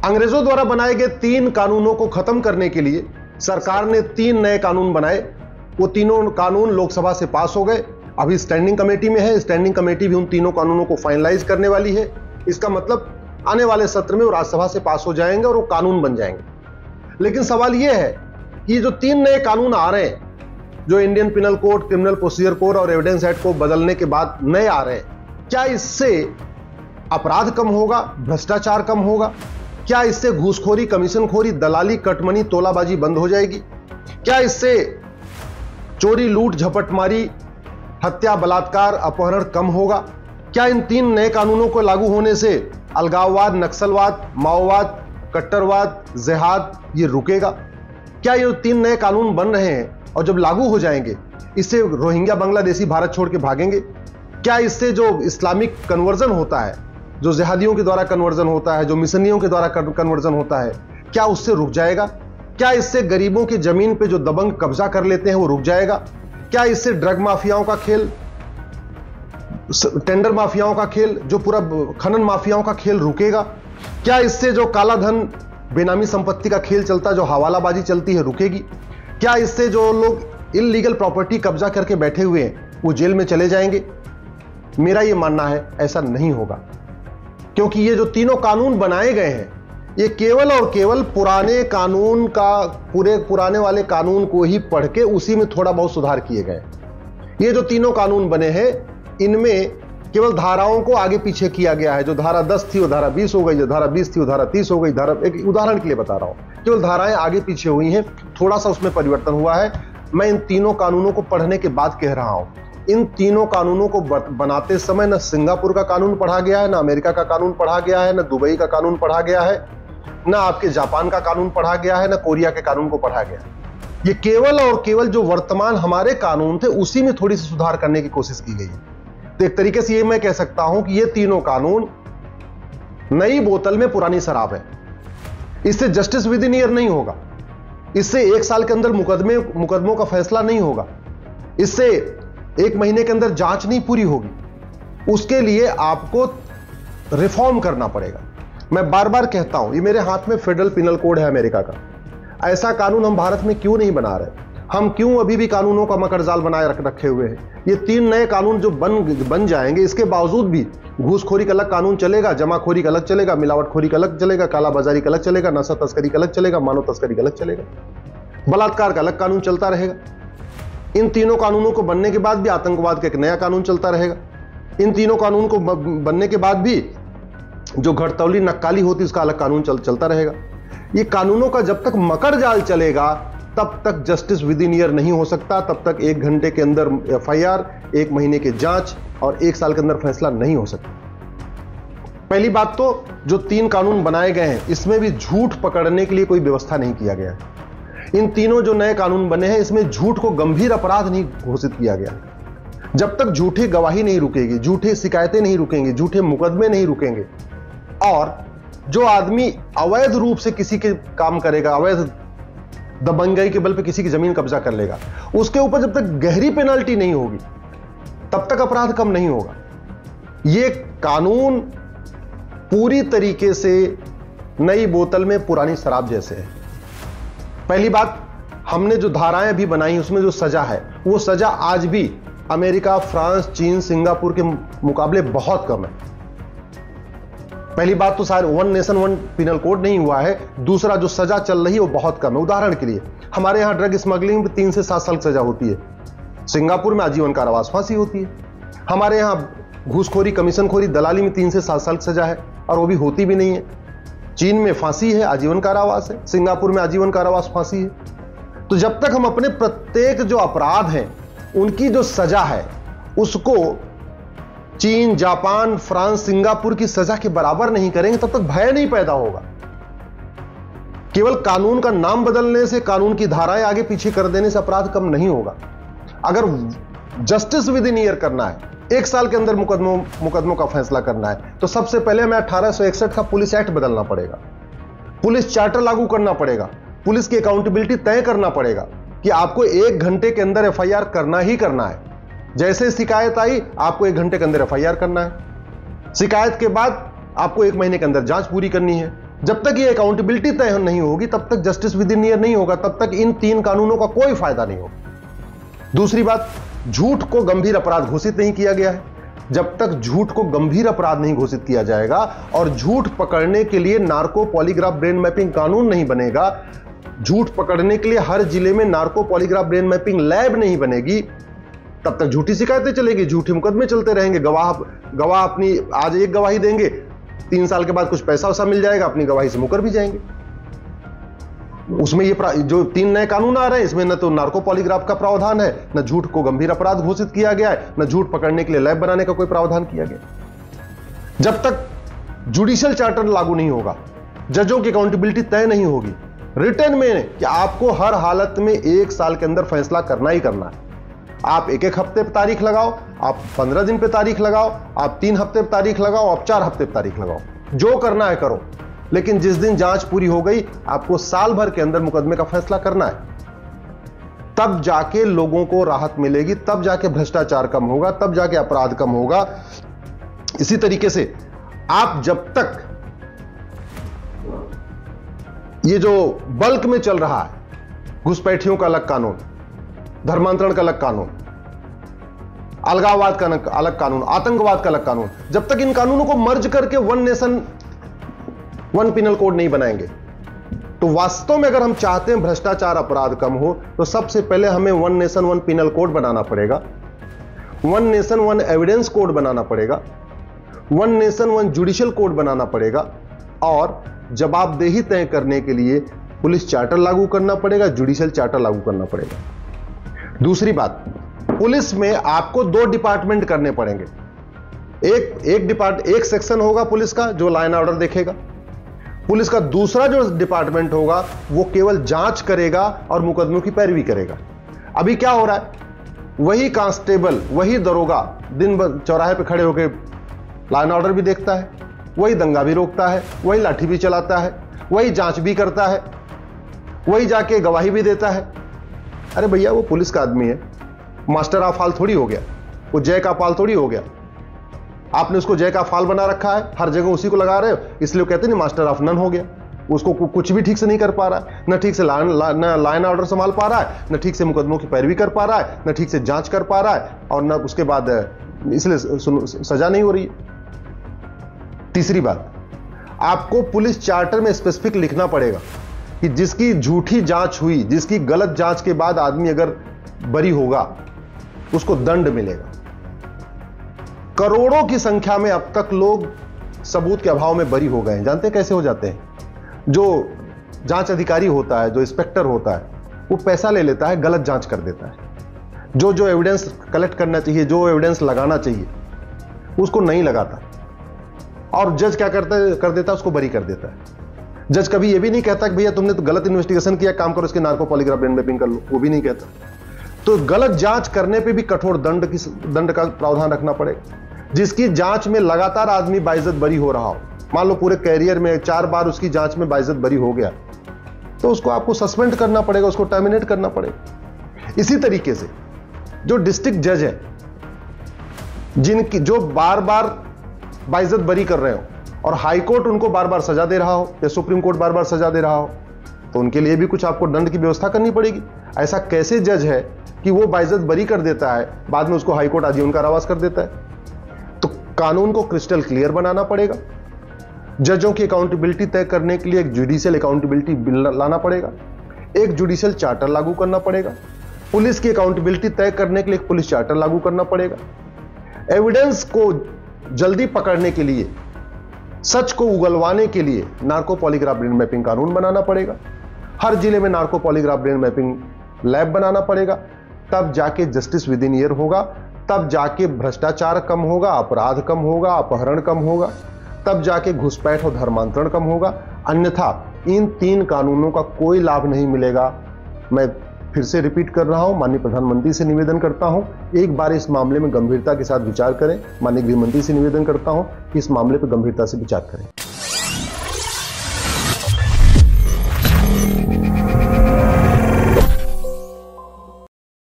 अंग्रेजों द्वारा बनाए गए 3 कानूनों को खत्म करने के लिए सरकार ने 3 नए कानून बनाए। वो तीनों कानून लोकसभा से पास हो गए, अभी स्टैंडिंग कमेटी में है। स्टैंडिंग कमेटी भी उन तीनों कानूनों को फाइनलाइज करने वाली है। इसका मतलब आने वाले सत्र में वो राज्यसभा से पास हो जाएंगे और वो कानून बन जाएंगे। लेकिन सवाल यह है कि जो 3 नए कानून आ रहे हैं, जो Indian penal code, criminal procedure code और एविडेंस एक्ट को बदलने के बाद नए आ रहे हैं, क्या इससे अपराध कम होगा, भ्रष्टाचार कम होगा? क्या इससे घूसखोरी, कमीशनखोरी, दलाली, कटमनी, तोलाबाजी बंद हो जाएगी? क्या इससे चोरी, लूट, झपटमारी, हत्या, बलात्कार, अपहरण कम होगा? क्या इन 3 नए कानूनों को लागू होने से अलगाववाद, नक्सलवाद, माओवाद, कट्टरवाद, जिहाद ये रुकेगा? क्या ये 3 नए कानून बन रहे हैं और जब लागू हो जाएंगे इससे रोहिंग्या बांग्लादेशी भारत छोड़ के भागेंगे? क्या इससे जो इस्लामिक कन्वर्जन होता है, जो जिहादियों के द्वारा कन्वर्जन होता है, जो मिशनियों के द्वारा कन्वर्जन होता है, क्या उससे रुक जाएगा? क्या इससे गरीबों की जमीन पे जो दबंग कब्जा कर लेते हैं वो रुक जाएगा? क्या इससे ड्रग माफियाओं का खेल, टेंडर माफियाओं का खेल, जो पूरा खनन माफियाओं का खेल रुकेगा? क्या इससे जो काला धन, बेनामी संपत्ति का खेल चलता है, जो हवालाबाजी चलती है, रुकेगी? क्या इससे जो लोग इल्लीगल प्रॉपर्टी कब्जा करके बैठे हुए हैं वो जेल में चले जाएंगे? मेरा यह मानना है ऐसा नहीं होगा, क्योंकि ये जो तीनों कानून बनाए गए हैं ये केवल और केवल पुराने कानून का, पूरे पुराने वाले कानून को ही पढ़ के उसी में थोड़ा बहुत सुधार किए गए। ये जो तीनों कानून बने हैं इनमें केवल धाराओं को आगे पीछे किया गया है। जो धारा 10 थी वो धारा 20 हो गई, जो धारा 20 थी वो धारा 30 हो गई। एक उदाहरण के लिए बता रहा हूं, केवल धाराएं आगे पीछे हुई हैं, थोड़ा सा उसमें परिवर्तन हुआ है। मैं इन तीनों कानूनों को पढ़ने के बाद कह रहा हूं, इन तीनों कानूनों को बनाते समय न सिंगापुर का कानून पढ़ा गया है, न अमेरिका का कानून पढ़ा गया है, न दुबई का कानून पढ़ा गया है, न आपके जापान का कानून पढ़ा गया है, न कोरिया के कानून को पढ़ा गया है। ये केवल और केवल जो वर्तमान हमारे कानून थे उसी में थोड़ी सी सुधार करने की कोशिश की गई है। तो एक तरीके से ये मैं कह सकता हूं कि ये तीनों कानून नई बोतल में पुरानी शराब है। इससे जस्टिस विद इन ईयर नहीं होगा, इससे 1 साल के अंदर मुकदमों का फैसला नहीं होगा, इससे 1 महीने के अंदर जांच नहीं पूरी होगी। उसके लिए आपको रिफॉर्म करना पड़ेगा। मैं बार बार कहता हूं, ये मेरे हाथ में फेडरल पिनल कोड है अमेरिका का। ऐसा कानून हम भारत में क्यों नहीं बना रहे? हम क्यों अभी भी कानूनों का मकड़जाल बनाए रखे हुए हैं? ये 3 नए कानून जो बन जाएंगे, इसके बावजूद भी घूसखोरी का अलग कानून चलेगा, जमाखोरी का अलग चलेगा, मिलावटखोरी का अलग चलेगा, कालाबाजारी का अलग चलेगा, नशा तस्करी का अलग चलेगा, मानव तस्करी का अलग चलेगा, बलात्कार का अलग कानून चलता रहेगा। इन तीनों कानूनों को बनने के बाद भी आतंकवाद का एक नया कानून चलता रहेगा। इन तीनों कानून को बनने के बाद भी जो घटतौली नक्काली होती उसका अलग कानून चलता रहेगा। ये कानूनों का जब तक मकर जाल चलेगा तब तक जस्टिस विद इन ईयर नहीं हो सकता, तब तक 1 घंटे के अंदर FIR, 1 महीने की जांच और 1 साल के अंदर फैसला नहीं हो सकता। पहली बात तो जो 3 कानून बनाए गए हैं इसमें भी झूठ पकड़ने के लिए कोई व्यवस्था नहीं किया गया। इन तीनों जो नए कानून बने हैं इसमें झूठ को गंभीर अपराध नहीं घोषित किया गया। जब तक झूठी गवाही नहीं रुकेगी, झूठी शिकायतें नहीं रुकेंगी, झूठे मुकदमे नहीं रुकेंगे, और जो आदमी अवैध रूप से किसी के काम करेगा, अवैध दबंगई के बल पे किसी की जमीन कब्जा कर लेगा, उसके ऊपर जब तक गहरी पेनल्टी नहीं होगी तब तक अपराध कम नहीं होगा। यह कानून पूरी तरीके से नई बोतल में पुरानी शराब जैसे है। पहली बात, हमने जो धाराएं अभी बनाई उसमें जो सजा है वो सजा आज भी अमेरिका, फ्रांस, चीन, सिंगापुर के मुकाबले बहुत कम है। पहली बात तो शायद 1 नेशन 1 पिनल कोड नहीं हुआ है। दूसरा, जो सजा चल रही है वो बहुत कम है। उदाहरण के लिए हमारे यहां ड्रग स्मगलिंग में 3 से 7 साल की सजा होती है, सिंगापुर में आजीवन कारावास, फांसी होती है। हमारे यहां घूसखोरी, कमीशनखोरी, दलाली में 3 से 7 साल की सजा है और वो भी होती भी नहीं है। चीन में फांसी है, आजीवन कारावास है, सिंगापुर में आजीवन कारावास, फांसी है। तो जब तक हम अपने प्रत्येक जो अपराध हैं उनकी जो सजा है उसको चीन, जापान, फ्रांस, सिंगापुर की सजा के बराबर नहीं करेंगे तब तक भय नहीं पैदा होगा। केवल कानून का नाम बदलने से, कानून की धाराएं आगे पीछे कर देने से अपराध कम नहीं होगा। अगर जस्टिस विद इन ईयर करना है, 1 साल के अंदर मुकदमों का फैसला करना है, तो सबसे पहले हमें 1861 का पुलिस एक्ट बदलना पड़ेगा, पुलिस चार्टर लागू करना पड़ेगा, पुलिस की अकाउंटेबिलिटी तय करना पड़ेगा कि आपको 1 घंटे के अंदर FIR करना ही करना है। जैसे शिकायत आई आपको 1 घंटे के अंदर FIR करना है, शिकायत के बाद आपको 1 महीने के अंदर जांच पूरी करनी है, जब तक ये अकाउंटेबिलिटी तय नहीं होगी तब तक जस्टिस विद इन ईयर नहीं होगा, तब तक इन 3 कानूनों का कोई फायदा नहीं होगा। दूसरी बात, झूठ को गंभीर अपराध घोषित नहीं किया गया है। जब तक झूठ को गंभीर अपराध नहीं घोषित किया जाएगा और झूठ पकड़ने के लिए नार्को पॉलीग्राफ ब्रेन मैपिंग कानून नहीं बनेगा, झूठ पकड़ने के लिए हर जिले में narco polygraph brain mapping lab नहीं बनेगी, तब तक झूठी शिकायतें चलेगी, झूठे मुकदमे चलते रहेंगे। गवाह अपनी आज एक गवाही देंगे, 3 साल के बाद कुछ पैसा वैसा मिल जाएगा, अपनी गवाही से मुकर भी जाएंगे। उसमें ये जो 3 नए कानून आ रहे हैं, इसमें न तो नार्को पॉलीग्राफ का प्रावधान है, न झूठ को गंभीर अपराध घोषित किया गया है, न झूठ पकड़ने के लिए लैब बनाने का कोई प्रावधान किया गया। जब तक जुडिशियल चार्टर लागू नहीं होगा, जजों की अकाउंटेबिलिटी तय नहीं होगी रिटर्न में कि आपको हर हालत में 1 साल के अंदर फैसला करना ही करना है। आप 1-1 हफ्ते पर तारीख लगाओ, आप 15 दिन पे तारीख लगाओ, आप 3 हफ्ते पर तारीख लगाओ, आप 4 हफ्ते पर तारीख लगाओ, जो करना है करो, लेकिन जिस दिन जांच पूरी हो गई आपको साल भर के अंदर मुकदमे का फैसला करना है। तब जाके लोगों को राहत मिलेगी, तब जाके भ्रष्टाचार कम होगा, तब जाके अपराध कम होगा। इसी तरीके से आप जब तक ये जो बल्क में चल रहा है, घुसपैठियों का अलग कानून, धर्मांतरण का अलग कानून, अलगाववाद का अलग कानून, आतंकवाद का अलग कानून, जब तक इन कानूनों को मर्ज करके one nation one penal code नहीं बनाएंगे, तो वास्तव में अगर हम चाहते हैं भ्रष्टाचार अपराध कम हो, तो सबसे पहले हमें one nation one penal code बनाना पड़ेगा, one nation one evidence code बनाना पड़ेगा, one nation one judicial code बनाना पड़ेगा, और जवाबदेही तय करने के लिए पुलिस चार्टर लागू करना पड़ेगा, जुडिशियल चार्टर लागू करना पड़ेगा। दूसरी बात, पुलिस में आपको 2 डिपार्टमेंट करने पड़ेंगे। एक सेक्शन होगा पुलिस का जो लॉ एंड ऑर्डर देखेगा, पुलिस का दूसरा जो डिपार्टमेंट होगा वो केवल जांच करेगा और मुकदमों की पैरवी करेगा। अभी क्या हो रहा है, वही कांस्टेबल, वही दरोगा दिन भर चौराहे पे खड़े होकर लॉ एंड ऑर्डर भी देखता है, वही दंगा भी रोकता है, वही लाठी भी चलाता है, वही जांच भी करता है, वही जाके गवाही भी देता है। अरे भैया, वो पुलिस का आदमी है, मास्टर ऑफ ऑल थोड़ी हो गया, वो जय का पाल थोड़ी हो गया। आपने उसको जय का फाल बना रखा है, हर जगह उसी को लगा रहे हो, इसलिए कहते नहीं मास्टर ऑफ नन हो गया। उसको कुछ भी ठीक से नहीं कर पा रहा है, न ठीक से लॉ एंड ऑर्डर संभाल पा रहा है, न ठीक से मुकदमों की पैरवी कर पा रहा है, न ठीक से जांच कर पा रहा है, और न उसके बाद इसलिए सजा नहीं हो रही है। तीसरी बात, आपको पुलिस चार्टर में स्पेसिफिक लिखना पड़ेगा कि जिसकी झूठी जांच हुई, जिसकी गलत जांच के बाद आदमी अगर बरी होगा उसको दंड मिलेगा। करोड़ों की संख्या में अब तक लोग सबूत के अभाव में बरी हो गए हैं। जानते हैं कैसे हो जाते हैं? जो जांच अधिकारी होता है, जो इंस्पेक्टर होता है, वो पैसा ले लेता है, गलत जांच कर देता है। जो एविडेंस कलेक्ट करना चाहिए, जो एविडेंस लगाना चाहिए, उसको नहीं लगाता, और जज क्या कर देता है, उसको बरी कर देता है। जज कभी ये भी नहीं कहता कि भैया तुमने तो गलत इन्वेस्टिगेशन किया, काम करो इसके नार्को पॉलीग्राफ ब्रेन मैपिंग कर लो, वो भी नहीं कहता। तो गलत जांच करने पे भी कठोर दंड का प्रावधान रखना पड़ेगा। जिसकी जांच में लगातार आदमी बाइज्जत बरी हो रहा हो, मान लो पूरे कैरियर में 4 बार उसकी जांच में बाइज्जत बरी हो गया, तो उसको आपको सस्पेंड करना पड़ेगा, उसको टर्मिनेट करना पड़ेगा। इसी तरीके से जो डिस्ट्रिक्ट जज है, जो बार बार बाइज्जत बरी कर रहे हो और हाई कोर्ट उनको बार बार सजा दे रहा हो या सुप्रीम कोर्ट बार बार सजा दे रहा हो, तो उनके लिए भी कुछ आपको दंड की व्यवस्था करनी पड़ेगी। ऐसा कैसे जज है कि वो बाइज्जत बरी कर देता है, बाद में उसको हाई कोर्ट आजीवन कारावास कर देता है? तो कानून को क्रिस्टल क्लियर बनाना पड़ेगा। जजों की अकाउंटेबिलिटी तय करने के लिए एक जुडिशियल अकाउंटेबिलिटी बिल लाना पड़ेगा, एक जुडिशियल चार्टर लागू करना पड़ेगा, पुलिस की अकाउंटेबिलिटी तय करने के लिए एक पुलिस चार्टर लागू करना पड़ेगा, एविडेंस को जल्दी पकड़ने के लिए, सच को उगलवाने के लिए नार्को पॉलीग्राफ ब्रेन मैपिंग कानून बनाना पड़ेगा, हर जिले में narco polygraph brain mapping lab बनाना पड़ेगा। तब जाके जस्टिस विद इन ईयर होगा, तब जाके भ्रष्टाचार कम होगा, अपराध कम होगा, अपहरण कम होगा, तब जाके घुसपैठ और धर्मांतरण कम होगा। अन्यथा इन 3 कानूनों का कोई लाभ नहीं मिलेगा। मैं फिर से रिपीट कर रहा हूं, माननीय प्रधानमंत्री से निवेदन करता हूं, एक बार इस मामले में गंभीरता के साथ विचार करें। माननीय गृह मंत्री से निवेदन करता हूं कि इस मामले पर गंभीरता से विचार करें।